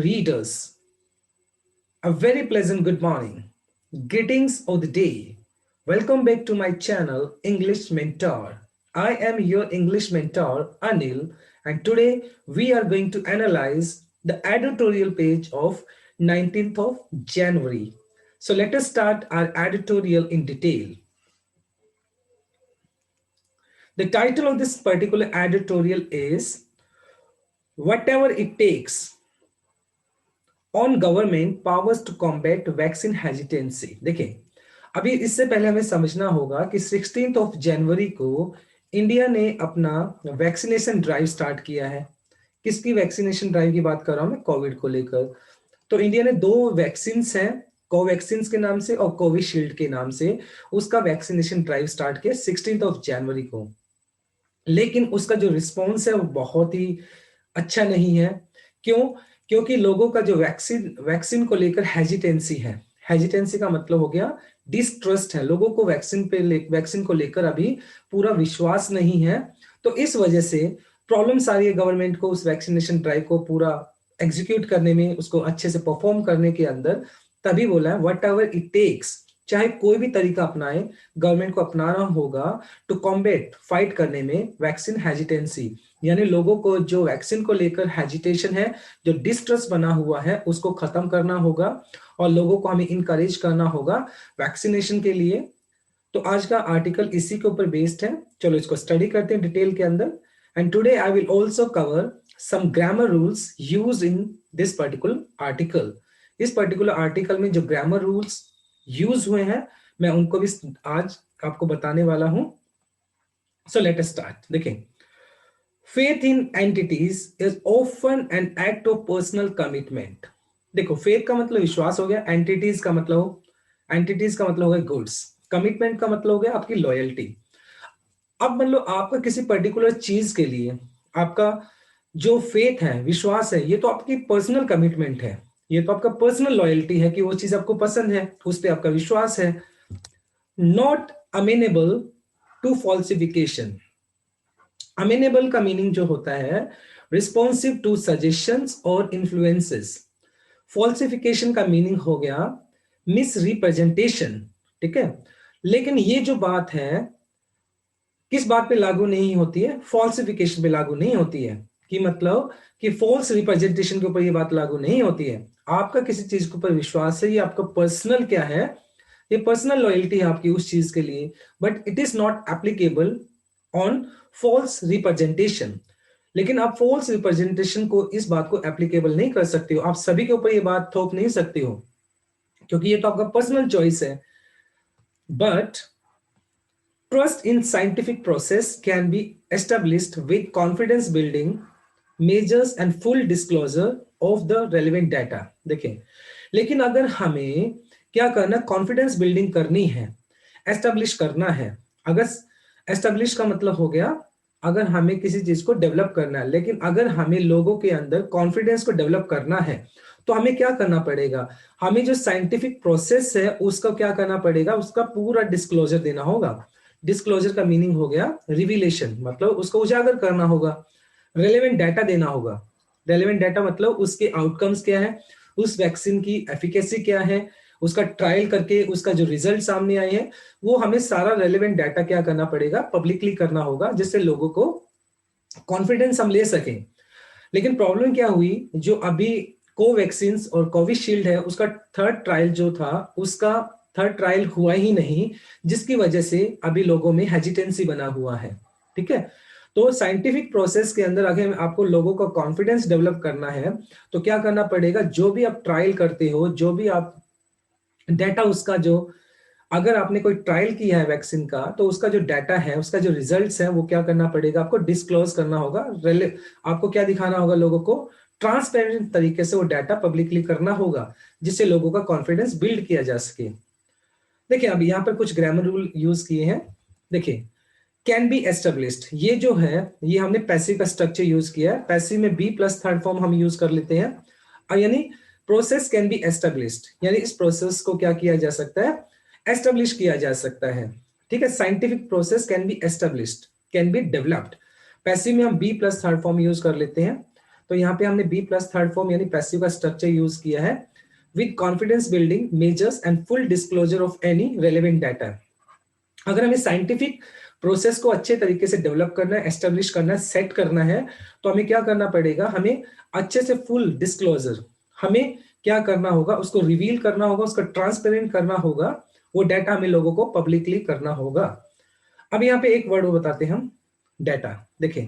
readers, a very pleasant good morning. Greetings of the day. Welcome back to my channel, English Mentor. I am your English mentor, Anil, and today we are going to analyze the editorial page of 19th of January. So let us start our editorial in detail. The title of this particular editorial is Whatever It Takes on government powers to combat vaccine hesitancy. देखिए, अभी इससे पहले हमें समझना होगा कि 16 of January को India ने अपना वैक्सीनेशन ड्राइव स्टार्ट किया है। किसकी वैक्सीनेशन ड्राइव की बात कर रहा हूं मैं? कोविड को लेकर। तो इंडिया ने दो वैक्सीन हैं, कोवैक्सीन के नाम से और कोविशील्ड के नाम से, उसका वैक्सीनेशन ड्राइव स्टार्ट किया 16 ऑफ जनवरी को। लेकिन उसका जो रिस्पॉन्स है वो बहुत ही अच्छा नहीं है। क्यों? क्योंकि लोगों का जो वैक्सीन को लेकर हेजिटेंसी है। हेजिटेंसी का मतलब हो गया डिस्ट्रस्ट है। लोगों को वैक्सीन को लेकर अभी पूरा विश्वास नहीं है। तो इस वजह से प्रॉब्लम्स आ रही है गवर्नमेंट को उस वैक्सीनेशन ड्राइव को पूरा एग्जीक्यूट करने में, उसको अच्छे से परफॉर्म करने के अंदर। तभी बोला है व्हाट एवर इट टेक्स, चाहे कोई भी तरीका अपनाए, गवर्नमेंट को अपनाना होगा टू कॉम्बैट, फाइट करने में वैक्सीन हेजिटेंसी, यानी लोगों को जो वैक्सीन को लेकर हेजिटेशन है, जो डिस्ट्रस्ट बना हुआ है, उसको खत्म करना होगा और लोगों को हमें इनकरेज करना होगा वैक्सीनेशन के लिए। तो आज का आर्टिकल इसी के ऊपर बेस्ड है। चलो इसको स्टडी करते हैं डिटेल के अंदर। And today I will also cover some grammar rules used in this particular article. इस पर्टिकुलर आर्टिकल में जो ग्रामर रूल्स यूज हुए हैं, मैं उनको भी आज आपको बताने वाला हूं। So let us start. देखिए, faith in entities is often an act of personal commitment. देखो, फेथ का मतलब विश्वास हो गया, एंटिटीज का मतलब हो गया गुड्स, कमिटमेंट का मतलब हो गया आपकी लॉयल्टी। अब मान लो आपका किसी पर्टिकुलर चीज के लिए आपका जो फेथ है, विश्वास है, ये तो आपकी पर्सनल कमिटमेंट है, ये तो आपका पर्सनल लॉयल्टी है कि वो चीज आपको पसंद है, उस पर आपका विश्वास है। Not amenable to falsification. Amenable का मीनिंग जो होता है रिस्पॉन्सिव टू सजेशंस और इन्फ्लुएंसेस। फॉल्सिफिकेशन का मीनिंग हो गया मिस रिप्रेजेंटेशन। ठीक है, लेकिन ये जो बात है किस बात पे लागू नहीं होती है? फॉल्सिफिकेशन पे लागू नहीं होती है। कि मतलब कि फॉल्स रिप्रेजेंटेशन के ऊपर ये बात लागू नहीं होती है। आपका किसी चीज के ऊपर विश्वास है, ये आपका पर्सनल क्या है, ये पर्सनल लॉयल्टी है आपकी उस चीज के लिए, but it is not applicable on false representation. लेकिन आप फॉल्स रिप्रेजेंटेशन को, इस बात को एप्लीकेबल नहीं कर सकते हो, आप सभी के ऊपर ये बात थोप नहीं सकते हो, क्योंकि ये तो आपका पर्सनल चॉइस है। But trust in scientific process can be established with confidence building measures and full disclosure of the relevant data। देखें, लेकिन अगर हमें क्या करना, कॉन्फिडेंस बिल्डिंग करनी है, एस्टेब्लिश करना है। अगर एस्टेब्लिश का मतलब हो गया अगर हमें किसी चीज को डेवलप करना है, लेकिन अगर हमें लोगों के अंदर कॉन्फिडेंस को डेवलप करना है तो हमें क्या करना पड़ेगा? हमें जो साइंटिफिक प्रोसेस है उसका क्या करना पड़ेगा? उसका पूरा डिस्क्लोजर देना होगा। डिस्क्लोजर का मीनिंग हो गया रिवीलेशन, मतलब उसको उजागर करना होगा। रेलेवेंट डाटा देना होगा। रेलेवेंट डाटा मतलब उसके आउटकम्स क्या है, उस वैक्सीन की एफिकेसी क्या है, उसका ट्रायल करके उसका जो रिजल्ट सामने आए हैं, वो हमें सारा रेलेवेंट डाटा क्या करना पड़ेगा? पब्लिकली करना होगा, जिससे लोगों को कॉन्फिडेंस हम ले सकें। लेकिन प्रॉब्लम क्या हुई, जो अभी कोवैक्सीन और कोविशील्ड है उसका थर्ड ट्रायल जो था, उसका थर्ड ट्रायल हुआ ही नहीं, जिसकी वजह से अभी लोगों में हेजिटेंसी बना हुआ है। ठीक है, तो साइंटिफिक प्रोसेस के अंदर अगर आपको लोगों का कॉन्फिडेंस डेवलप करना है तो क्या करना पड़ेगा? जो भी आप ट्रायल करते हो, जो भी आप डाटा उसका जो, अगर आपने कोई ट्रायल किया है वैक्सीन का, तो उसका जो डाटा है, उसका जो रिजल्ट्स है, वो क्या करना पड़ेगा? आपको डिस्क्लोज करना होगा। आपको क्या दिखाना होगा? लोगों को ट्रांसपेरेंट तरीके से वो डाटा पब्लिकली करना होगा, जिससे लोगों का कॉन्फिडेंस बिल्ड किया जा सके। देखिए, अब यहाँ पर कुछ ग्रामर रूल यूज किए हैं। देखिए, कैन बी एस्टेब्लिश्ड, ये जो है ये हमने पैसिव का स्ट्रक्चर यूज किया है। पैसिव में बी प्लस थर्ड फॉर्म हम यूज कर लेते हैं, यानी प्रोसेस कैन बी एस्टेब्लिश्ड, यानी इस प्रोसेस को क्या किया जा सकता है? एस्टेब्लिश किया जा सकता है। ठीक है, scientific process can be established, can be developed. Passive में हम B plus third form use कर लेते हैं। तो यहाँ पे हमने बी प्लस थर्ड फॉर्म यानी पैसिव का स्ट्रक्चर यूज किया है, with confidence building measures and full disclosure of any relevant data. अगर हमें साइंटिफिक प्रोसेस को अच्छे तरीके से डेवलप करना है, एस्टेब्लिश करना है, सेट करना है, तो हमें क्या करना पड़ेगा, हमें अच्छे से फुल डिस्क्लोजर, हमें क्या करना होगा, उसको रिवील करना होगा, उसको ट्रांसपेरेंट करना होगा, वो डाटा हमें लोगों को पब्लिकली करना होगा। अब यहाँ पे एक वर्ड वो बताते हैं हम, डाटा। देखें,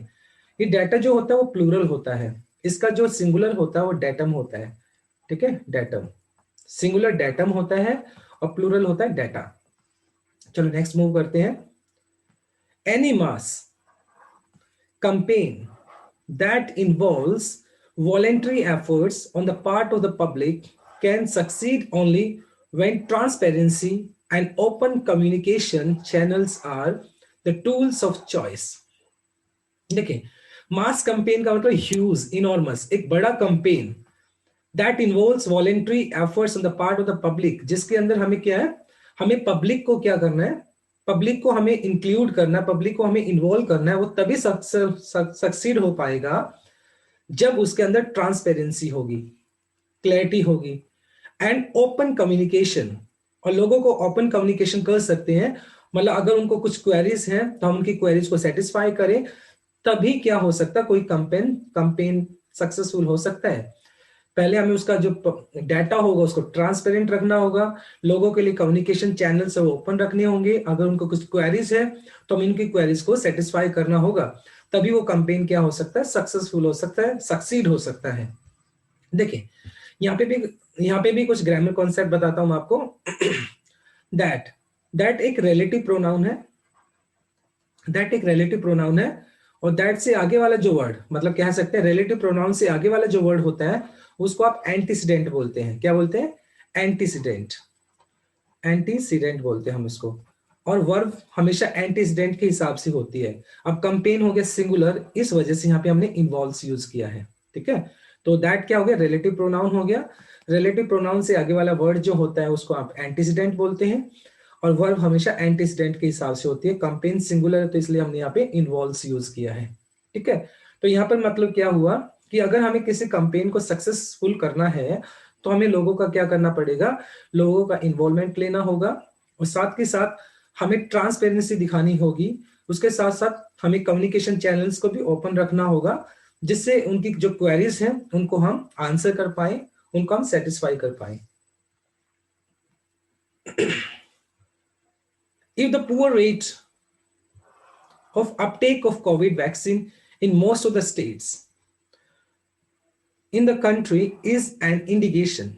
ये डाटा जो होता है वो प्लूरल होता है, इसका जो सिंगुलर होता है वो डेटम होता है। ठीक है, डेटम, सिंगुलर डेटम होता है और प्लूरल होता है डाटा। चलो नेक्स्ट मूव करते हैं। Any mass campaign that involves voluntary efforts on the part of the public can succeed only when transparency and open communication channels are the tools of choice। देखिए, मास campaign का मतलब huge, enormous, एक बड़ा campaign, that involves voluntary efforts on the part of the public, जिसके अंदर हमें क्या है, हमें पब्लिक को क्या करना है, पब्लिक को हमें इंक्लूड करना है, पब्लिक को हमें इन्वॉल्व करना है। वो तभी सक्सीड हो पाएगा जब उसके अंदर ट्रांसपेरेंसी होगी, क्लैरिटी होगी एंड ओपन कम्युनिकेशन। और लोगों को ओपन कम्युनिकेशन कर सकते हैं, मतलब अगर उनको कुछ क्वेरीज हैं तो हम उनकी क्वेरीज को सेटिस्फाई करें, तभी क्या हो सकता है, कोई कंपेन सक्सेसफुल हो सकता है। पहले हमें उसका जो डाटा होगा उसको ट्रांसपेरेंट रखना होगा, लोगों के लिए कम्युनिकेशन चैनल से ओपन रखने होंगे, अगर उनको कुछ क्वेरीज है तो हमें इनकी क्वेरीज को सेटिस्फाई करना होगा, तभी वो कैंपेन क्या हो सकता है, सक्सेसफुल हो सकता है, सक्सीड हो सकता है। देखिए, यहाँ पे भी कुछ ग्रामर कॉन्सेप्ट बताता हूं आपको। दैट एक रिलेटिव प्रोनाउन है, दैट एक रिलेटिव प्रोनाउन है, और दैट से आगे वाला जो वर्ड, मतलब कह सकते हैं रिलेटिव प्रोनाउन से आगे वाला जो वर्ड होता है उसको आप एंटीसीडेंट बोलते हैं। क्या बोलते हैं? एंटीसीडेंट, एंटीसीडेंट बोलते हैं हम इसको। और वर्ब हमेशा एंटीसीडेंट के हिसाब से होती है। अब कंपेन हो गया सिंगुलर, इस वजह से यहाँ पे हमने इन्वॉल्व्स यूज किया है। ठीक है, तो दैट क्या हो गया, रिलेटिव प्रोनाउन हो गया। रिलेटिव प्रोनाउन से आगे वाला वर्ड जो होता है उसको आप एंटीसीडेंट बोलते हैं, और वर्ब हमेशा एंटीसीडेंट के हिसाब से होती है। कंपेन सिंगुलर है तो इसलिए हमने यहाँ पे इन्वॉल्व्स यूज किया है। ठीक है, तो यहाँ पर मतलब क्या हुआ कि अगर हमें किसी कंपेन को सक्सेसफुल करना है तो हमें लोगों का क्या करना पड़ेगा, लोगों का इन्वॉल्वमेंट लेना होगा, और साथ के साथ हमें ट्रांसपेरेंसी दिखानी होगी। उसके साथ साथ हमें कम्युनिकेशन चैनल्स को भी ओपन रखना होगा, जिससे उनकी जो क्वेरीज हैं उनको हम आंसर कर पाए, उनको हम सेटिस्फाई कर पाए। If the poor rate of uptake of COVID vaccine in most of the states in the country is an indication।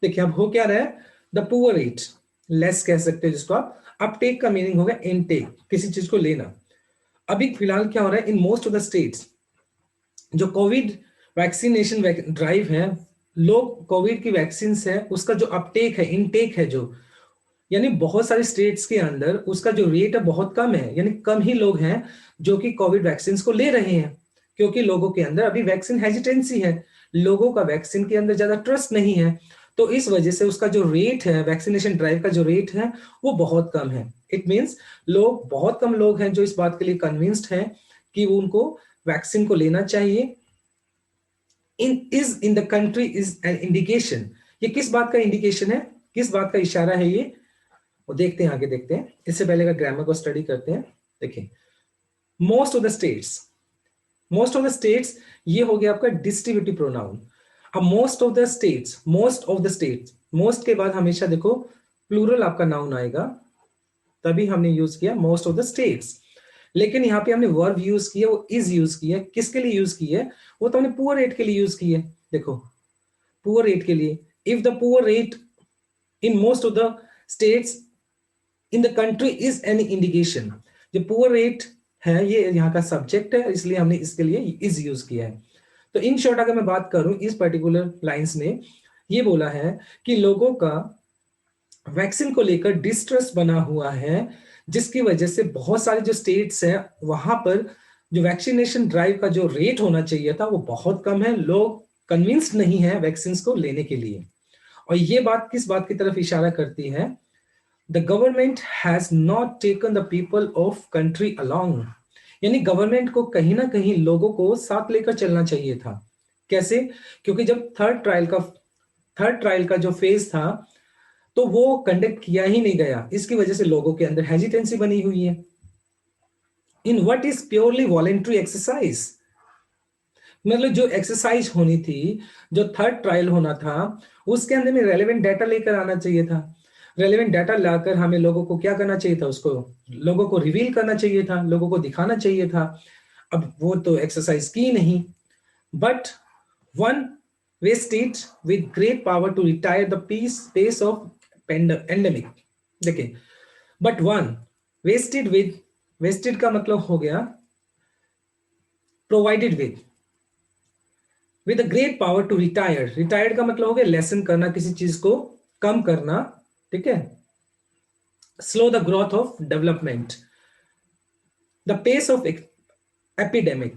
देखिए अब हो क्या रहा है, द पुअर रेट, लेस कह सकते हैं जिसको आप, अपटेक का मीनिंग होगा इनटेक, किसी चीज को लेना। अभी फिलहाल क्या हो रहा है, in most of the states जो कोविड वैक्सीनेशन ड्राइव है, लोग कोविड की वैक्सीन है उसका जो अपटेक है, इनटेक है जो, यानी बहुत सारे स्टेट्स के अंदर उसका जो रेट है बहुत कम है, यानी कम ही लोग हैं जो कि कोविड वैक्सीन को ले रहे हैं, क्योंकि लोगों के अंदर अभी वैक्सीन हेजिटेंसी है, लोगों का वैक्सीन के अंदर ज्यादा ट्रस्ट नहीं है। तो इस वजह से उसका जो रेट है, वैक्सीनेशन ड्राइव का जो रेट है वो बहुत कम है। इट मींस लोग, बहुत कम लोग हैं जो इस बात के लिए कन्विंस्ड हैं कि उनको वैक्सीन को लेना चाहिए। In the country is an indication, ये किस बात का इंडिकेशन है, किस बात का इशारा है ये, वो देखते हैं, आगे देखते हैं। इससे पहले का ग्रामर को स्टडी करते हैं। देखिए, most of the states, most of the states, ये हो गया आपका डिस्ट्रीब्यूटिव प्रोनाउन। अब most of the states, most of the states, most के बाद हमेशा देखो प्लूरल आपका नाउन आएगा, तभी हमने यूज किया मोस्ट ऑफ द स्टेट्स। लेकिन यहाँ पे हमने वर्ब यूज किया, वो इज यूज किया, किसके लिए यूज की है, वो तो हमने पुअर रेट के लिए यूज की है। देखो, पुअर रेट के लिए, if the poor rate in most of the states in the country is any indication, जो पुअर रेट है ये यहाँ का सब्जेक्ट है, इसलिए हमने इसके लिए इज यूज किया है। तो इन शॉर्ट अगर मैं बात करूं, इस पर्टिकुलर लाइंस ने ये बोला है कि लोगों का वैक्सीन को लेकर डिस्ट्रस्ट बना हुआ है, जिसकी वजह से बहुत सारे जो स्टेट्स हैं वहां पर जो वैक्सीनेशन ड्राइव का जो रेट होना चाहिए था वो बहुत कम है, लोग कन्विंस्ड नहीं है वैक्सीन को लेने के लिए। और ये बात किस बात की तरफ इशारा करती है, the government has not taken the people of country along, यानी गवर्नमेंट को कहीं ना कहीं लोगों को साथ लेकर चलना चाहिए था। कैसे? क्योंकि जब थर्ड ट्रायल का जो फेज था तो वो कंडक्ट किया ही नहीं गया, इसकी वजह से लोगों के अंदर हेजिटेंसी बनी हुई है in what is purely voluntary exercise. मतलब जो एक्सरसाइज होनी थी, जो थर्ड ट्रायल होना था, उसके अंदर में रेलेवेंट डाटा लेकर आना चाहिए था। रेलेवेंट डाटा लाकर हमें लोगों को क्या करना चाहिए था, उसको लोगों को रिवील करना चाहिए था, लोगों को दिखाना चाहिए था। अब वो तो एक्सरसाइज की नहीं, but one wasted with great power to retire the pace of pandemic। देखिए, बट वन wasted का मतलब हो गया provided with a great power to retired का मतलब हो गया लेसन करना, किसी चीज को कम करना, ठीक है, slow the growth of development, the pace of epidemic.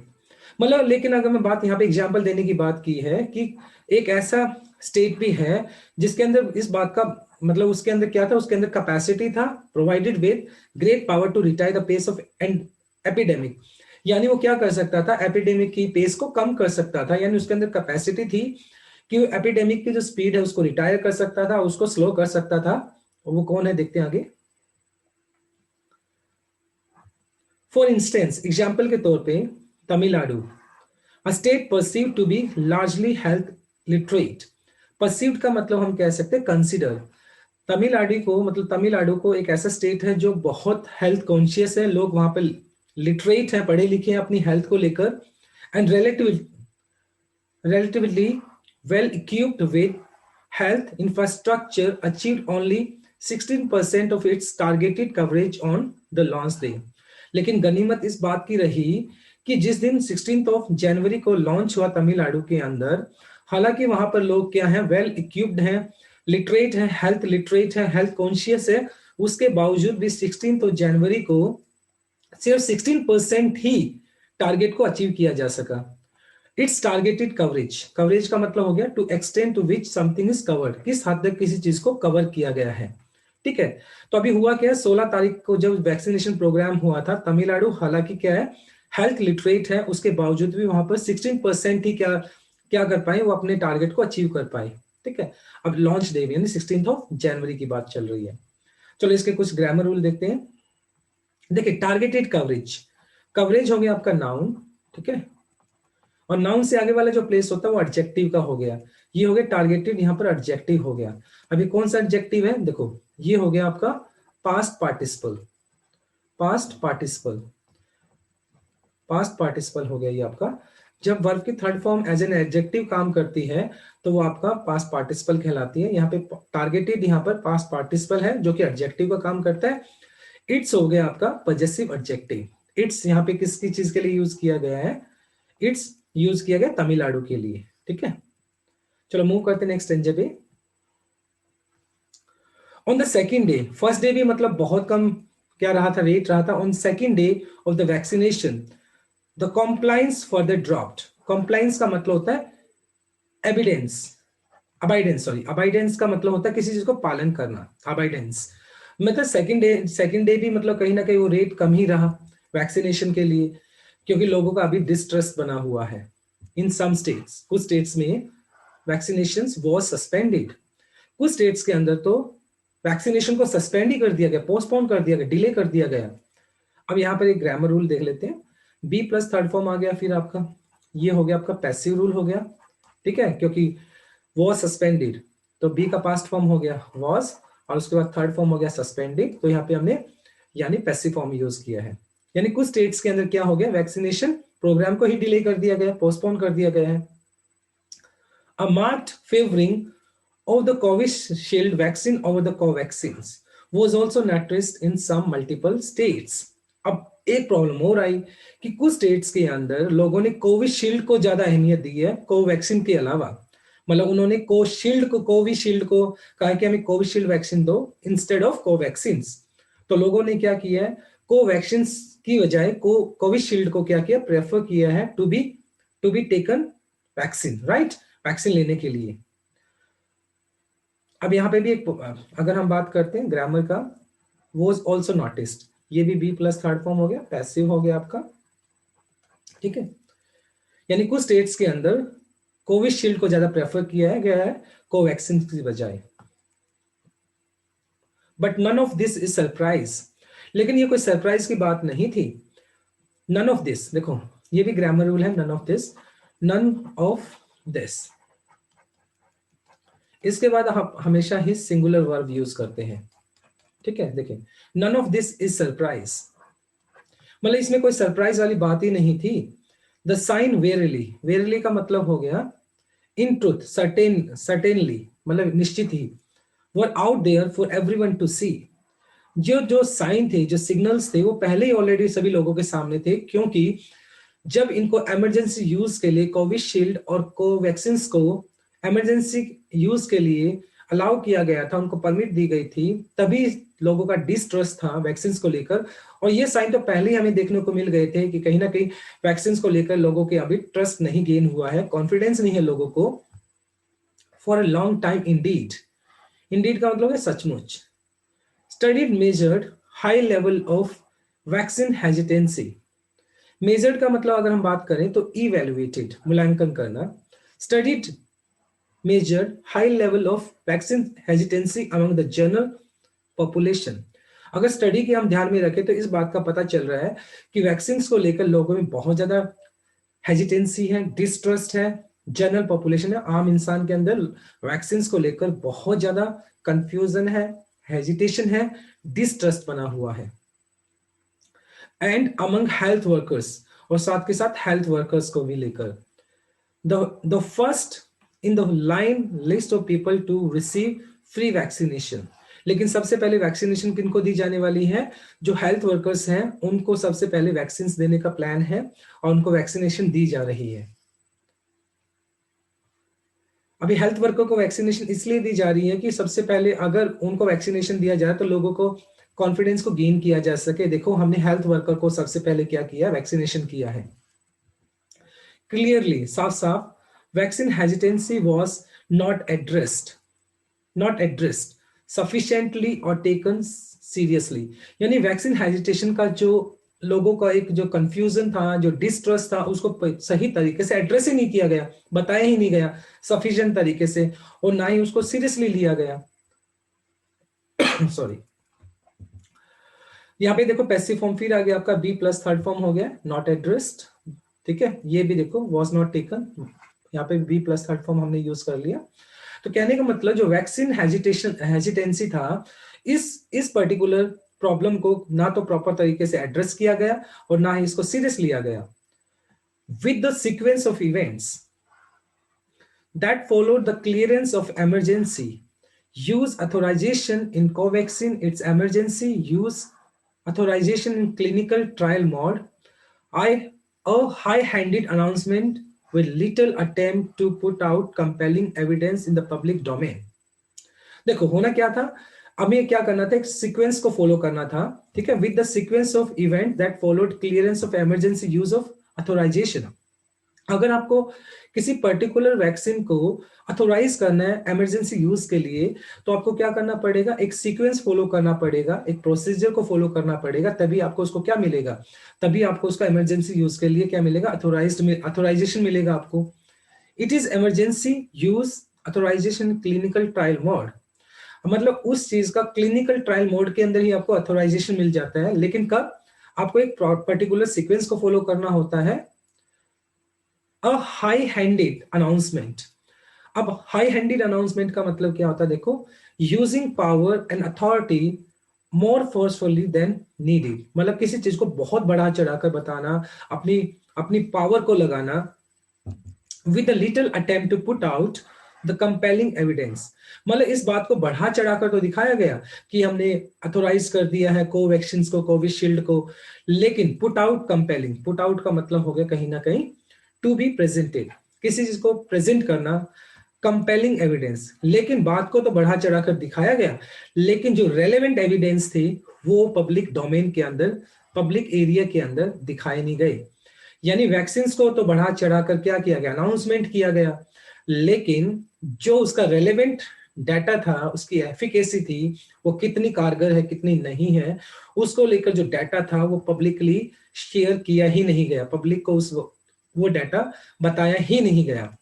मतलब लेकिन अगर मैं बात यहाँ पे एग्जांपल देने की बात की है कि एक ऐसा स्टेट भी है जिसके अंदर इस बात का मतलब उसके अंदर क्या था, उसके अंदर कैपेसिटी था provided with great power to retire the pace of and epidemic. यानी वो क्या कर सकता था, एपिडेमिक की पेस को कम कर सकता था, यानी उसके अंदर कैपेसिटी थी कि एपिडेमिक की जो स्पीड है उसको रिटायर कर सकता था, उसको स्लो कर सकता था। वो कौन है, देखते हैं आगे। फॉर इंस्टेंस, एग्जाम्पल के तौर पे Tamil Nadu, a state perceive to be largely health literate. Perceived का मतलब हम कह सकते हैं कंसिडर। तमिलनाडु को मतलब तमिलनाडु को एक ऐसा स्टेट है जो बहुत हेल्थ कॉन्शियस है, लोग वहां पे लिटरेट हैं, पढ़े लिखे हैं अपनी हेल्थ को लेकर, and relatively well equipped with health infrastructure, achieved only 16% of its targeted coverage on the launch day। लेकिन गनीमत इस बात की रही कि जिस दिन 16 ऑफ जनवरी को लॉन्च हुआ तमिलनाडु के अंदर, हालांकि वहां पर लोग क्या हैं, वेल इक्विप्ड हैं, लिटरेट है, हेल्थ लिटरेट है, हेल्थ कॉन्शियस है, उसके बावजूद भी 16 जनवरी को सिर्फ 16% ही टारगेट को अचीव किया जा सका। इट्स टारगेटेड कवरेज, कवरेज का मतलब हो गया to extend to which something is covered, किस हद तक किसी चीज को कवर किया गया है, ठीक है। तो अभी हुआ क्या है, 16 तारीख को जब वैक्सीनेशन प्रोग्राम हुआ था, तमिलनाडु हालांकि क्या है, हेल्थ लिटरेट है, उसके बावजूद भी वहां पर 16% ही क्या क्या कर पाए, वो अपने टारगेट को अचीव कर पाए, ठीक है। अब लॉन्च डे यानी 16 जनवरी की बात चल रही है। चलो इसके कुछ ग्रामर रूल देखते हैं। देखिए, टारगेटेड कवरेज, कवरेज हो गया आपका नाउन, ठीक है, और नाउन से आगे वाला जो प्लेस होता है वो एडजेक्टिव का हो गया। ये हो गया टारगेटेड, यहां पर एडजेक्टिव हो गया। अभी कौन सा एडजेक्टिव है, देखो ये हो गया आपका past participle, past participle, past participle हो गया ये आपका। जब वर्ब की third form as an adjective काम करती है तो वो आपका पास्ट पार्टिसिपल कहलाती है। यहाँ पे टारगेटेड, यहाँ पर पास्ट पार्टिसिपल है जो कि एडजेक्टिव का काम करता है। इट्स हो गया आपका पजेसिव एडजेक्टिव। इट्स यहाँ पे किसकी चीज के लिए यूज किया गया है, इट्स यूज किया गया तमिलनाडु के लिए, ठीक है। चलो मूव करते नेक्स्ट एंजे पे। On the second day, first day भी मतलब बहुत कम क्या रहा था, रेट रहा था। On second day of the vaccination the compliance further dropped. Compliance का मतलब होता है एविडेंस, अबाइडेंस, सॉरी, अबाइडेंस का मतलब होता है किसी चीज को पालन करना, अबाइडेंस। मतलब सेकेंड डे भी मतलब कहीं ना कहीं वो रेट कम ही रहा वैक्सीनेशन के लिए, क्योंकि लोगों का अभी डिस्ट्रस्ट बना हुआ है। इन सम स्टेट्स, कुछ स्टेट्स में वैक्सीनेशन वॉज सस्पेंडेड, कुछ स्टेट्स के अंदर तो वैक्सीनेशन को सस्पेंड ही कर दिया गया, पोस्टपोन कर दिया गया, डिले कर दिया गया। अब यहाँ पर एक ग्रामर रूल देख लेते हैं। बी प्लस थर्ड फॉर्म आ गया, फिर आपका ये हो गया आपका पैसिव रूल हो गया, ठीक है, क्योंकि वॉज सस्पेंडेड तो बी का पास्ट फॉर्म हो गया वॉज, और उसके बाद थर्ड फॉर्म हो गया सस्पेंडेड, तो यहाँ पे हमने यानी पैसिव फॉर्म यूज किया है। यानी कुछ स्टेट्स के अंदर क्या हो गया, वैक्सीनेशन प्रोग्राम को ही डिले कर दिया गया, पोस्टपोन कर दिया गया है। A marked favoring of the Covishield vaccine over the Covaxins was also noticed in some multiple states। अब एक प्रॉब्लम हो रही कि कुछ स्टेट्स के अंदर लोगों ने कोविशील्ड को ज्यादा अहमियत दी है कोवैक्सीन के अलावा। मतलब उन्होंने कोविशील्ड को कहा कि हमें कोविशील्ड वैक्सीन दो इंस्टेड ऑफ कोवैक्सीन। तो लोगों ने क्या किया है, कोवैक्सीन की बजाय कोविशील्ड को क्या किया, प्रेफर किया है to be taken vaccine, right, vaccine लेने के लिए। अब यहाँ पे भी एक, अगर हम बात करते हैं ग्रामर का, वॉज ऑल्सो नोटिस्ड, ये भी बी प्लस थर्ड फॉर्म हो गया, पैसिव हो गया आपका, ठीक है। यानी कुछ स्टेट्स के अंदर कोविशील्ड को ज्यादा प्रेफर किया गया है कोवैक्सीन की बजाय। But none of this is surprise, लेकिन ये कोई सरप्राइज की बात नहीं थी। नन ऑफ दिस, देखो ये भी ग्रामर रूल है, none of this, none of this. इसके बाद आप हमेशा ही सिंगुलर वर्ब यूज करते हैं, ठीक है। देखिए, none of this is surprise, मतलब इसमें कोई सरप्राइज वाली बात ही नहीं थी। द साइन वेरली, वेरली का मतलब हो गया इन ट्रूथ, सर्टेनली, मतलब निश्चित ही, were out there for everyone to see. जो जो साइन थे, जो सिग्नल्स थे, वो पहले ही ऑलरेडी सभी लोगों के सामने थे, क्योंकि जब इनको इमरजेंसी यूज के लिए कोविशील्ड और कोवैक्सीन को इमरजेंसी यूज के लिए अलाउ किया गया था, उनको परमिट दी गई थी, तभी लोगों का डिस्ट्रस्ट था वैक्सीन को लेकर। और ये साइन तो पहले ही हमें देखने को मिल गए थे कि कहीं ना कहीं वैक्सीन को लेकर लोगों के अभी ट्रस्ट नहीं गेन हुआ है, कॉन्फिडेंस नहीं है लोगों को, for a long time Indeed. Indeed का मतलब है सचमुच। Studied measured high level of vaccine hesitancy. Measured का मतलब अगर हम बात करें तो इवेल्युएटेड, मूल्यांकन करना। Studied measured high level of vaccine hesitancy among the general population। अगर स्टडी के हम ध्यान में रखें तो इस बात का पता चल रहा है कि वैक्सीन को लेकर लोगों में बहुत ज्यादा हेजिटेंसी है, डिस्ट्रस्ट है, जनरल पॉपुलेशन है, आम इंसान के अंदर वैक्सीन को लेकर बहुत ज्यादा कंफ्यूजन है, हेजिटेशन है, डिस्ट्रस्ट बना हुआ है। एंड अमंग हेल्थ वर्कर्स, और साथ के साथ हेल्थ वर्कर्स को भी लेकर। The first in the line list of people to receive free vaccination. लेकिन सबसे पहले वैक्सीनेशन किनको दी जाने वाली है? जो हेल्थ वर्कर्स हैं उनको सबसे पहले वैक्सीन देने का प्लान है और उनको वैक्सीनेशन दी जा रही है। अभी हेल्थ वर्कर को वैक्सीनेशन इसलिए दी जा रही है कि सबसे पहले अगर उनको वैक्सीनेशन दिया जाए तो लोगों को कॉन्फिडेंस को गेन किया जा सके। देखो, हमने हेल्थ वर्कर को सबसे पहले क्या किया? वैक्सीनेशन किया है। क्लियरली, साफ साफ, vaccine hesitancy was not addressed sufficiently और टेकन सीरियसली। यानी वैक्सीन हेजिटेशन का जो लोगों का एक जो कंफ्यूजन था, जो डिस्ट्रस्ट था, उसको सही तरीके से एड्रेस ही नहीं किया गया, बताया ही नहीं गया सफिशिएंट तरीके से, और ना ही उसको सीरियसली लिया गया। सॉरी, यहाँ पे देखो पैसिव फॉर्म फिर आ गया आपका, बी प्लस थर्ड फॉर्म हो गया, नॉट एड्रेस्ड। ठीक है, ये भी देखो वॉज नॉट टेकन, यहाँ पे बी प्लस थर्ड फॉर्म हमने यूज कर लिया। तो कहने का मतलब जो वैक्सीन हेजिटेंसी था, इस पर्टिकुलर प्रॉब्लम को ना तो प्रॉपर तरीके से एड्रेस किया गया और ना ही इसको सीरियस लिया गया। With the sequence of events that followed the clearance of emergency use authorization in Covaxin, its emergency use authorization in clinical trial mode, a high-handed announcement with little attempt to put out compelling evidence in the public domain। देखो होना क्या था, हमें क्या करना था, एक sequence को फॉलो करना था। ठीक है, with the sequence of event that followed clearance of emergency use of authorisation. अगर आपको किसी पर्टिकुलर वैक्सीन को अथोराइज करना है इमरजेंसी यूज के लिए, तो आपको क्या करना पड़ेगा? एक सीक्वेंस फॉलो करना पड़ेगा, एक प्रोसीजर को फॉलो करना पड़ेगा, तभी आपको उसको क्या मिलेगा? तभी आपको उसका इमरजेंसी यूज के लिए क्या मिलेगा? अथोराइजेशन मिलेगा आपको। It is emergency use authorisation clinical trial mode, मतलब उस चीज का क्लिनिकल ट्रायल मोड के अंदर ही आपको अथोराइजेशन मिल जाता है। लेकिन कब? आपको एक पर्टिकुलर सीक्वेंस को फॉलो करना होता है। A high handed announcement. अब हाई हैंडेड अनाउंसमेंट का मतलब क्या होता है? देखो, using power and authority more forcefully than needed, मतलब किसी चीज को बहुत बढ़ा चढ़ाकर बताना, अपनी अपनी पावर को लगाना, with a little attempt to put out the compelling evidence. मतलब इस बात को बढ़ा चढ़ाकर तो दिखाया गया कि हमने अथोराइज कर दिया है कोवैक्सीन को, कोविशील्ड को, लेकिन put out compelling, put out का मतलब हो गया कहीं ना कहीं टू बी प्रेजेंटेड, किसी चीज को प्रेजेंट करना, कंपेलिंग एविडेंस। लेकिन बात को तो बढ़ा चढ़ाकर दिखाया गया, लेकिन जो रेलेवेंट एविडेंस थे वो पब्लिक डोमेन के अंदर, पब्लिक एरिया के अंदर दिखाए नहीं गए। यानी वैक्सीन को तो बढ़ा चढ़ाकर क्या किया गया? अनाउंसमेंट किया गया, लेकिन जो उसका रेलेवेंट डाटा था, उसकी एफिकेसी थी, वो कितनी कारगर है कितनी नहीं है, उसको लेकर जो डाटा था वो पब्लिकली शेयर किया ही नहीं गया, पब्लिक को वो डाटा बताया ही नहीं गया।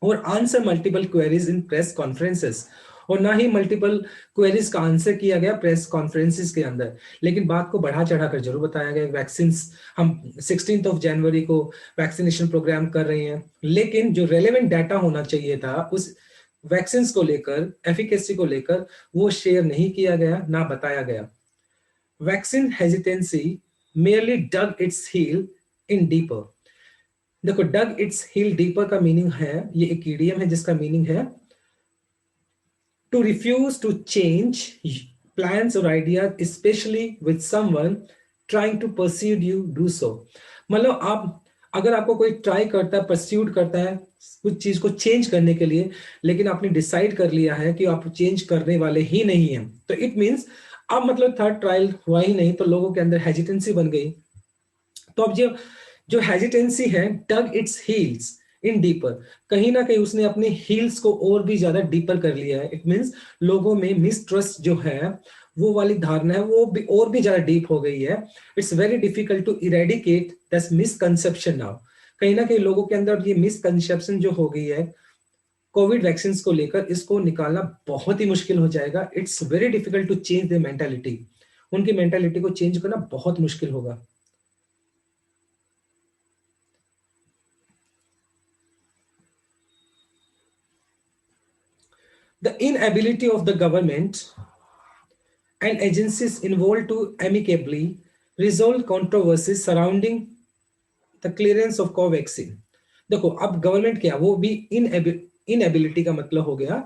और आंसर मल्टीपल क्वेरीज इन प्रेस कॉन्फ्रेंसेस, और ना ही मल्टीपल क्वेरीज का आंसर किया गया प्रेस कॉन्फ्रेंसेस के अंदर, लेकिन बात को बढ़ा चढ़ाकर जरूर बताया गया। वैक्सीन हम 16 जनवरी को वैक्सीनेशन प्रोग्राम कर रहे हैं, लेकिन जो रेलेवेंट डाटा होना चाहिए था उस वैक्सीन को लेकर, एफिकेसी को लेकर, वो शेयर नहीं किया गया, ना बताया गया। Vaccine hesitancy merely dug its heel in deeper। देखो, डग इट्स हील डीपर का मीनिंग है, ये एक ईडियम है जिसका मीनिंग है to refuse to change plans और ideas specially with someone trying to persuade you do so. मतलब आप, अगर आपको कोई ट्राई करता है, परस्यूड करता है कुछ चीज को चेंज करने के लिए, लेकिन आपने डिसाइड कर लिया है कि आप चेंज करने वाले ही नहीं हैं, तो इट मीन्स अब मतलब थर्ड ट्रायल हुआ ही नहीं, तो लोगों के अंदर हेजिटेंसी बन गई। तो अब जो हेजिटेंसी है, डग इट्स हील्स इन डीपर, कहीं ना कहीं उसने अपने हील्स को और भी ज्यादा डीपर कर लिया है। इट मींस लोगों में मिसट्रस्ट जो है, वो वाली धारणा है, वो भी और भी ज्यादा डीप हो गई है। It's very difficult to eradicate this misconception now. कहीं ना कहीं लोगों के अंदर ये मिसकंसेप्शन जो हो गई है कोविड वैक्सीन को लेकर, इसको निकालना बहुत ही मुश्किल हो जाएगा। It's very difficult to change the mentality. उनकी मेंटालिटी को चेंज करना बहुत मुश्किल होगा। The inability of the government and agencies involved to amicably resolve controversies surrounding the clearance of Covaxin। देखो, अब गवर्नमेंट क्या, वो भी इनएबिलिटी का मतलब हो गया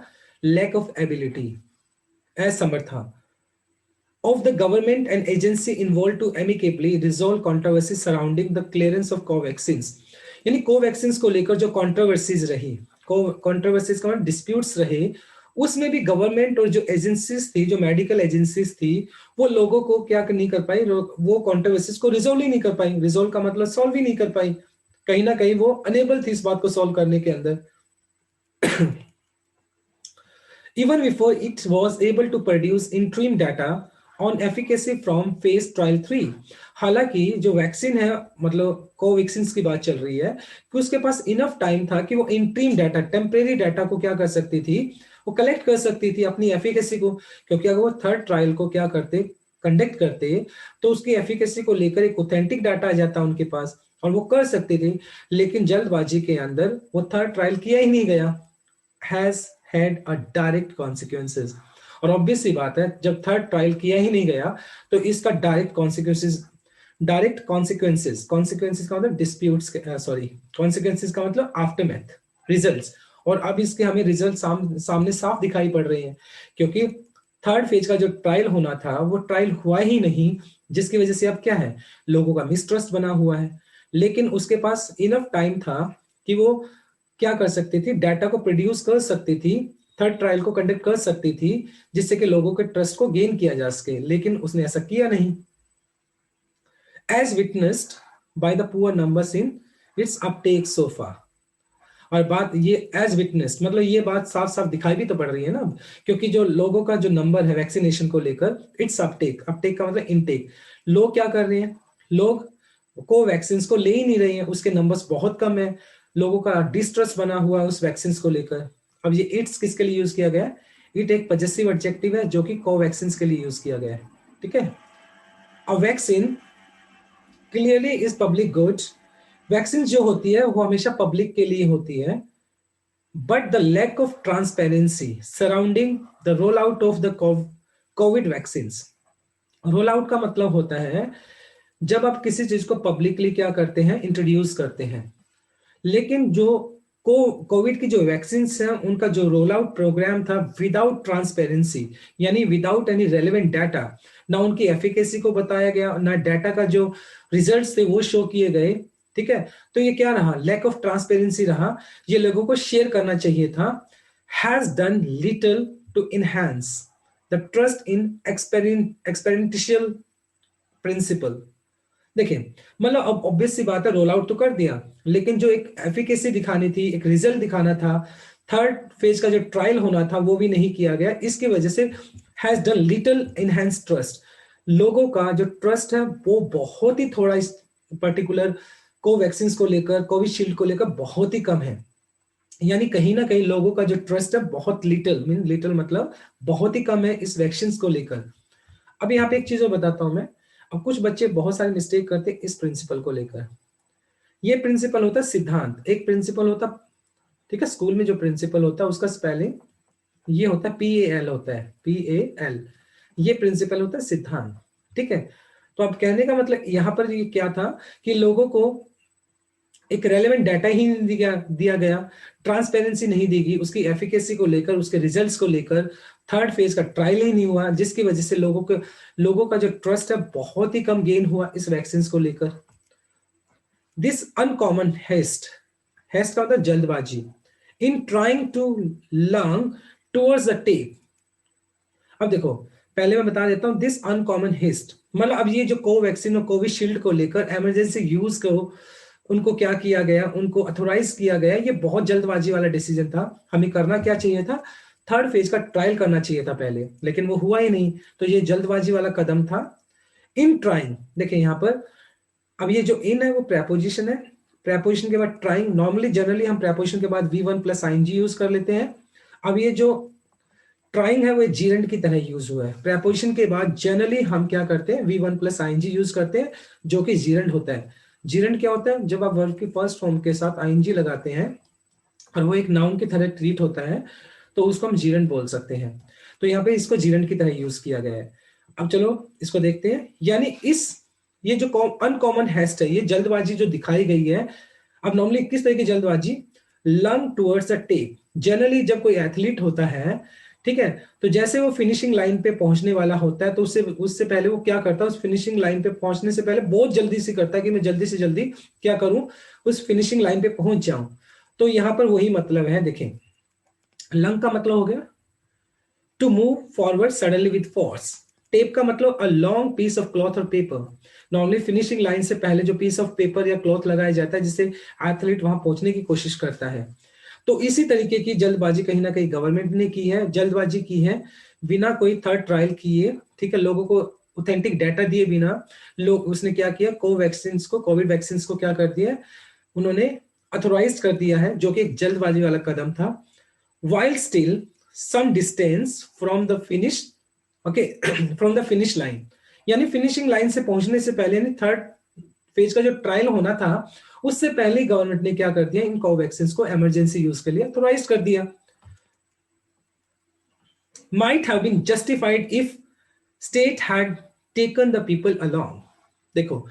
लैक ऑफ एबिलिटी, असमर्था of the government and agency involved to amicably resolve controversies surrounding the clearance of covaxins। यानी कोवैक्सीन को लेकर जो कंट्रोवर्सीज रही, कंट्रोवर्सीज का मतलब डिस्प्यूट्स रहे, उसमें भी गवर्नमेंट और जो एजेंसीज थी, जो मेडिकल एजेंसीज थी, वो लोगों को क्या नहीं कर पाई, वो कंट्रोवर्सीज को रिजोल्व ही नहीं कर पाई। रिजोल्व का मतलब सॉल्व ही नहीं कर पाई, कहीं ना कहीं वो अनेबल थी इस बात को सॉल्व करने के अंदर। Even before it was able to produce interim data on efficacy from phase trial 3। हालांकि जो वैक्सीन है, मतलब कोवैक्सीन की बात चल रही है, कि उसके पास इनफ टाइम था कि वो इंट्रीम डाटा, टेम्परेरी डाटा को क्या कर सकती थी, वो कलेक्ट कर सकती थी अपनी एफिकेसी को। क्योंकि अगर वो थर्ड ट्रायल को क्या करते, कंडक्ट करते, तो उसकी एफिकेसी को लेकर एक ऑथेंटिक डाटा आ जाता उनके पास, और वो कर सकते थे। लेकिन जल्दबाजी के अंदर वो थर्ड ट्रायल किया ही नहीं गया, has had a direct consequences. और ऑब्वियस सी बात है, जब थर्ड ट्रायल किया ही नहीं गया, तो इसका direct consequences, direct consequences, consequences का मतलब डिस्प्यूट्स, सॉरी, कॉन्सिक्वेंसेज का मतलब आफ्टरमैथ, रिजल्ट्स। और अब इसके हमें रिजल्ट सामने साफ दिखाई पड़ रहे हैं, क्योंकि थर्ड फेज का जो ट्रायल होना था वो ट्रायल हुआ ही नहीं, जिसकी वजह से अब क्या है, लोगों का मिसट्रस्ट बना हुआ है। लेकिन उसके पास इनफ टाइम था कि वो क्या कर सकती थी, डाटा को प्रोड्यूस कर सकती थी, थर्ड ट्रायल को कंडक्ट कर सकती थी, जिससे कि लोगों के ट्रस्ट को गेन किया जा सके, लेकिन उसने ऐसा किया नहीं। As witnessed by the poor numbers in its uptake so far. और बात ये एज विटनेस्ड मतलब ये बात साफ साफ दिखाई भी तो पड़ रही है ना, क्योंकि जो लोगों का जो नंबर है वैक्सीनेशन को लेकर, इट्स अपटेक, अपटेक का मतलब इनटेक, लोग क्या कर रहे हैं, लोग को वैक्सीन को ले ही नहीं रहे हैं, उसके नंबर्स बहुत कम है, लोगों का डिस्ट्रस्ट बना हुआ है उस वैक्सीन को लेकर। अब ये इट्स किसके लिए यूज किया गया है, इट एक पजेसिव एडजेक्टिव है जो कि कोवैक्सीन के लिए यूज किया गया है। ठीक है, a vaccine clearly is public good. Vaccine जो होती है वो हमेशा पब्लिक के लिए होती है, but the lack of transparency surrounding the roll out of the covid vaccine. Roll out का मतलब होता है जब आप किसी चीज को पब्लिकली क्या करते हैं, इंट्रोड्यूस करते हैं। लेकिन जो कोविड की जो वैक्सीन हैं उनका जो रोल आउट प्रोग्राम था विदाउट ट्रांसपेरेंसी, यानी विदाउट एनी रेलेवेंट डाटा, ना उनकी एफिकेसी को बताया गया, ना डाटा का जो रिजल्ट्स थे वो शो किए गए। ठीक है, तो ये क्या रहा, लैक ऑफ ट्रांसपेरेंसी रहा, ये लोगों को शेयर करना चाहिए था। Has done little to enhance the trust in experimental principle. देखिए, मतलब अब ऑब्वियस सी बात है, रोल आउट तो कर दिया, लेकिन जो एक एफिकेसी दिखानी थी, एक रिजल्ट दिखाना था, थर्ड फेज का जो ट्रायल होना था वो भी नहीं किया गया। इसकी वजह से has done little enhance trust, लोगों का जो ट्रस्ट है वो बहुत ही थोड़ा इस पर्टिकुलर कोवैक्सीन को लेकर, कोविशील्ड को लेकर बहुत ही कम है। यानी कहीं ना कहीं लोगों का जो ट्रस्ट है बहुत लिटिल मतलब बहुत ही कम है इस वैक्सीन को लेकर। अब यहाँ पे एक चीज और बताता हूं मैं। अब कुछ बच्चे बहुत सारे मिस्टेक करते हैं इस प्रिंसिपल को लेकर। ये प्रिंसिपल होता है सिद्धांत, एक प्रिंसिपल होता, ठीक है, स्कूल में जो प्रिंसिपल होता है उसका स्पेलिंग ये होता है PAL होता है, PAL। ये प्रिंसिपल होता है सिद्धांत, ठीक है। तो अब कहने का मतलब यहां पर ये क्या था कि लोगों को एक रेलेवेंट डाटा ही नहीं दिया गया, ट्रांसपेरेंसी नहीं दी गई उसकी एफिकेसी को लेकर, उसके रिजल्ट्स को लेकर, थर्ड फेज का ट्रायल ही नहीं हुआ, जिसकी वजह से लोगों का जो ट्रस्ट है बहुत ही कम गेन हुआ इस वैक्सीन को लेकर। दिस अनकॉमन हेस्ट का मतलब जल्दबाजी in trying to learn towards the take. अब देखो, पहले मैं बता देता हूं दिस अनकॉमन हेस्ट मतलब अब ये जो कोवैक्सीन और कोविशील्ड को लेकर इमरजेंसी यूज को उनको क्या किया गया, उनको अथोराइज किया गया, ये बहुत जल्दबाजी वाला डिसीजन था। हमें करना क्या चाहिए था, थर्ड फेज का ट्रायल करना चाहिए था पहले, लेकिन वो हुआ ही नहीं, तो ये जल्दबाजी वाला कदम था। इन ट्राइंग, देखिए यहां पर अब ये जो इन है वो प्रेपोजिशन है, प्रेपोजिशन के बाद ट्राइंग, नॉर्मली जनरली हम प्रेपोजिशन के बाद V1 प्लस ING यूज कर लेते हैं। अब ये जो ट्राइंग है वो जीरेंड की तरह यूज हुआ है। प्रेपोजिशन के बाद जनरली हम क्या करते हैं, V1 प्लस ING यूज करते हैं, जो कि जीरेंड होता है। जीरेंड क्या होता है, जब आप वर्ब की फर्स्ट फॉर्म के साथ ING लगाते हैं और वो एक नाउन की तरह ट्रीट होता है, तो उसको हम जीरेंड बोल सकते हैं। तो यहाँ पे इसको जीरेंड की तरह यूज किया गया है। अब चलो इसको देखते हैं, यानी इस ये जो अनकॉमन हेस्ट है, ये जल्दबाजी जो दिखाई गई है। अब नॉर्मली किस तरह की जल्दबाजी, lunge towards a take. Generally जब कोई एथलीट होता है, ठीक है, तो जैसे वो फिनिशिंग लाइन पे पहुंचने वाला होता है, तो उससे उससे पहले वो क्या करता है, उस फिनिशिंग लाइन पे पहुंचने से पहले बहुत जल्दी से करता है कि मैं जल्दी से जल्दी क्या करूं, उस फिनिशिंग लाइन पे पहुंच जाऊं। तो यहां पर वही मतलब है, देखें, लंग का मतलब हो गया to move forward suddenly with force. Tape का मतलब a long piece of cloth और पेपर। नॉर्मली फिनिशिंग लाइन से पहले जो पीस ऑफ पेपर या क्लॉथ लगाया जाता है, जिससे एथलीट वहां पहुंचने की कोशिश करता है। तो इसी तरीके की जल्दबाजी कहीं ना कहीं गवर्नमेंट ने की है, जल्दबाजी की है बिना कोई थर्ड ट्रायल किए, ठीक है, लोगों को ऑथेंटिक डाटा दिए बिना। लोग उसने क्या किया, कोविड वैक्सीन को क्या कर दिया, उन्होंने अथोराइज कर दिया है, जो कि एक जल्दबाजी वाला कदम था। while still some distance from the finish, okay, from the finish line, यानी फिनिशिंग लाइन से पहुंचने से पहले, यानी थर्ड फेज का जो ट्रायल होना था उससे पहले ही गवर्नमेंट ने क्या कर दिया, इन कोवैक्सीन को इमरजेंसी यूज के लिए ऑथोराइज कर दिया। might have been justified if state had taken the people along। देखो,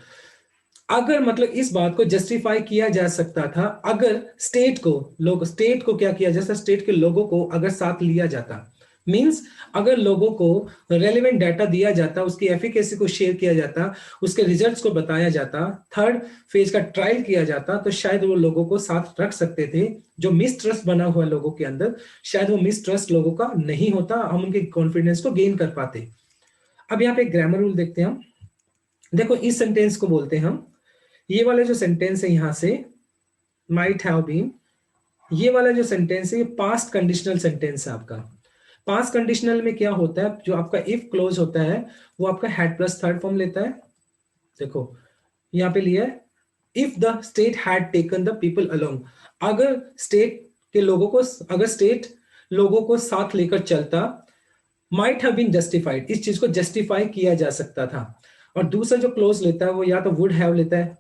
अगर मतलब इस बात को जस्टिफाई किया जा सकता था अगर स्टेट को क्या किया जाता, स्टेट के लोगों को अगर साथ लिया जाता, मींस अगर लोगों को रेलेवेंट डाटा दिया जाता, उसकी एफिकेसी को शेयर किया जाता, उसके रिजल्ट्स को बताया जाता, थर्ड फेज का ट्रायल किया जाता, तो शायद वो लोगों को साथ रख सकते थे। जो मिसट्रस्ट बना हुआ लोगों के अंदर, शायद वो मिसट्रस्ट लोगों का नहीं होता, हम उनके कॉन्फिडेंस को गेन कर पाते। अब यहाँ पे ग्रामर रूल देखते हैं हम। देखो, इस सेंटेंस को बोलते हैं हम, ये वाला जो सेंटेंस है यहां से माइट हैव बीन, ये वाला जो सेंटेंस है ये पास्ट कंडीशनल सेंटेंस है आपका। पास्ट कंडीशनल में क्या होता है, जो आपका इफ क्लोज होता है वो आपका हैड प्लस थर्ड फॉर्म लेता है। देखो यहां पे लिया है, if the state had taken the people along, अगर स्टेट के लोगों को, अगर स्टेट लोगों को साथ लेकर चलता, माइट हैव बीन जस्टिफाइड, इस चीज को जस्टिफाई किया जा सकता था। और दूसरा जो क्लोज लेता है वो या तो वुड हैव लेता है,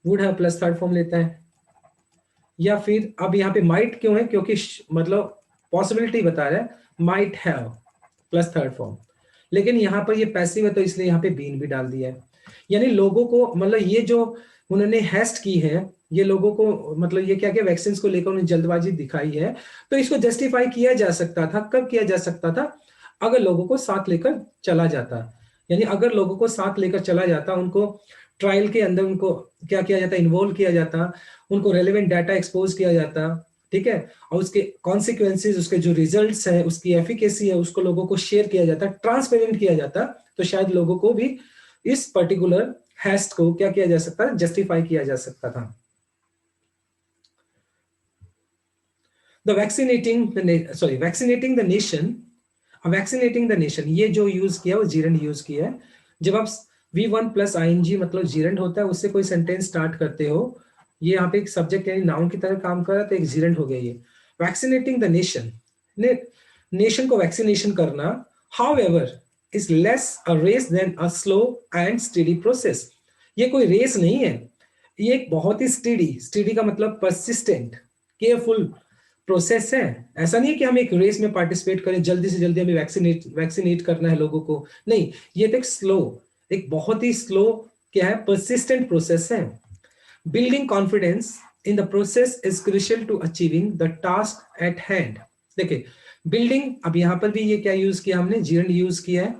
would have plus third form लेता है, या फिर अब यहाँ पे माइट क्यों है, क्योंकि मतलब पॉसिबिलिटी बता रहा है, might have plus third form. लेकिन यहाँ पर ये पैसिव है तो इसलिए यहाँ पे बीन भी डाल दिया है। यानी लोगों को मतलब ये जो उन्होंने हेस्ट की है, ये लोगों को मतलब ये क्या क्या वैक्सीन को लेकर उन्हें जल्दबाजी दिखाई है, तो इसको जस्टिफाई किया जा सकता था। कब किया जा सकता था, अगर लोगों को साथ लेकर चला जाता, यानी अगर लोगों को साथ लेकर चला जाता, उनको ट्रायल के अंदर उनको क्या किया जाता, इन्वॉल्व किया जाता, उनको रेलेवेंट डाटा एक्सपोज किया जाता, ठीक है, और उसके कॉन्सिक्वेंसेज, उसके जो रिजल्ट्स है, उसकी एफिकेसी है, उसको लोगों को शेयर किया जाता, ट्रांसपेरेंट किया जाता, तो शायद लोगों को भी इस पर्टिकुलर हेस्ट को क्या किया जा सकता है, जस्टिफाई किया जा सकता था। Vaccinating the nation, vaccinating the nation, ये जो यूज किया वो जीरेंड यूज किया है। जब आप V1 प्लस ING मतलब जीरेंड होता है, उससे कोई सेंटेंस स्टार्ट करते हो, ये यहाँ पे एक सब्जेक्ट यानी नाउन की तरह काम कर रहा है, तो एक जीरेंट हो गया ये। वैक्सीनेटिंग द नेशन, नेशन को वैक्सीनेशन करना, however is less a race than a slow and steady process. ये कोई रेस नहीं है, ये एक बहुत ही स्टेडी, स्टेडी का मतलब परसिस्टेंट, केयरफुल प्रोसेस है। ऐसा नहीं है कि हम एक रेस में पार्टिसिपेट करें, जल्दी से जल्दी हमें वैक्सीनेट वैक्सीनेट करना है लोगों को, नहीं, ये तो एक स्लो, एक बहुत ही स्लो क्या है, परसिस्टेंट प्रोसेस है। Building confidence in the process is crucial to achieving the task at hand. देखिए बिल्डिंग, अब यहां पर भी ये क्या यूज किया हमने, जीएनडी यूज किया है।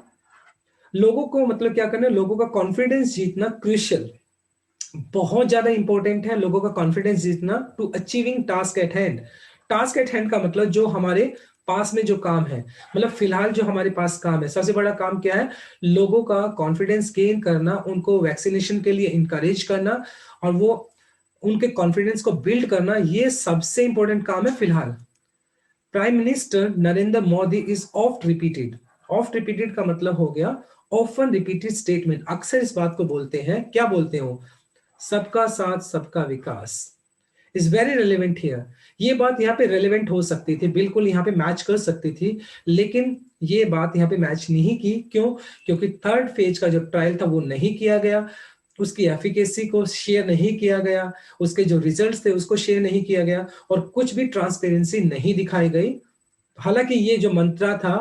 लोगों को मतलब क्या करना है, लोगों का कॉन्फिडेंस जीतना क्रूशियल, बहुत ज्यादा इंपॉर्टेंट है लोगों का कॉन्फिडेंस जीतना to achieving task at hand. Task at hand का मतलब जो हमारे पास में जो काम है, मतलब फिलहाल जो हमारे पास काम है, सबसे बड़ा काम क्या है, लोगों का कॉन्फिडेंस गेन करना, उनको वैक्सीनेशन के लिए इंकरेज करना और वो उनके कॉन्फिडेंस को बिल्ड करना, ये सबसे इंपॉर्टेंट काम है फिलहाल। Prime minister Narendra Modi is oft repeated, oft repeated का मतलब हो गया ऑफन रिपीटेड स्टेटमेंट, अक्सर इस बात को बोलते हैं, क्या बोलते हो, सबका साथ सबका विकास इज वेरी रेलिवेंट हियर। ये बात यहाँ पे रेलिवेंट हो सकती थी, बिल्कुल यहाँ पे मैच कर सकती थी, लेकिन ये बात यहाँ पे मैच नहीं की। क्यों? क्योंकि थर्ड फेज का जो ट्रायल था वो नहीं किया गया, उसकी एफिकेसी को शेयर नहीं किया गया, उसके जो रिजल्ट्स थे उसको शेयर नहीं किया गया, और कुछ भी ट्रांसपेरेंसी नहीं दिखाई गई। हालांकि ये जो मंत्रा था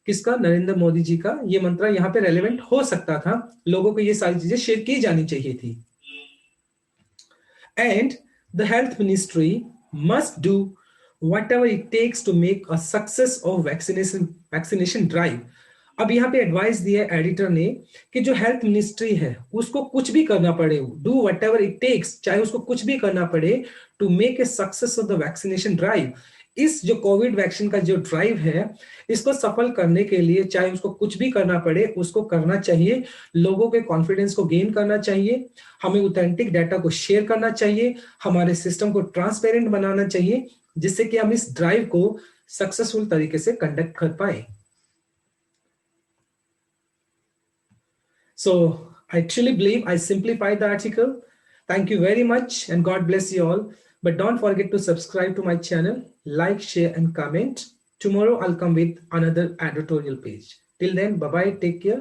किसका, नरेंद्र मोदी जी का, ये मंत्रा यहाँ पे रेलेवेंट हो सकता था, लोगों को ये सारी चीजें शेयर की जानी चाहिए थी। And the health ministry must do whatever it takes to make a success of vaccination drive. अब यहाँ पे एडवाइस दिया एडिटर ने कि जो हेल्थ मिनिस्ट्री है उसको कुछ भी करना पड़े, do whatever it takes, चाहे उसको कुछ भी करना पड़े, to make a success of the vaccination drive. इस जो कोविड वैक्सीन का जो ड्राइव है, इसको सफल करने के लिए चाहे उसको कुछ भी करना पड़े, उसको करना चाहिए, लोगों के कॉन्फिडेंस को गेन करना चाहिए, हमें ऑथेंटिक डाटा को शेयर करना चाहिए, हमारे सिस्टम को ट्रांसपेरेंट बनाना चाहिए, जिससे कि हम इस ड्राइव को सक्सेसफुल तरीके से कंडक्ट कर पाए। So I truly believe I simplified the article. Thank you very much and God bless you all. But don't forget to subscribe to my channel, like, share and comment. Tomorrow I'll come with another editorial page. Till then, bye-bye, take care.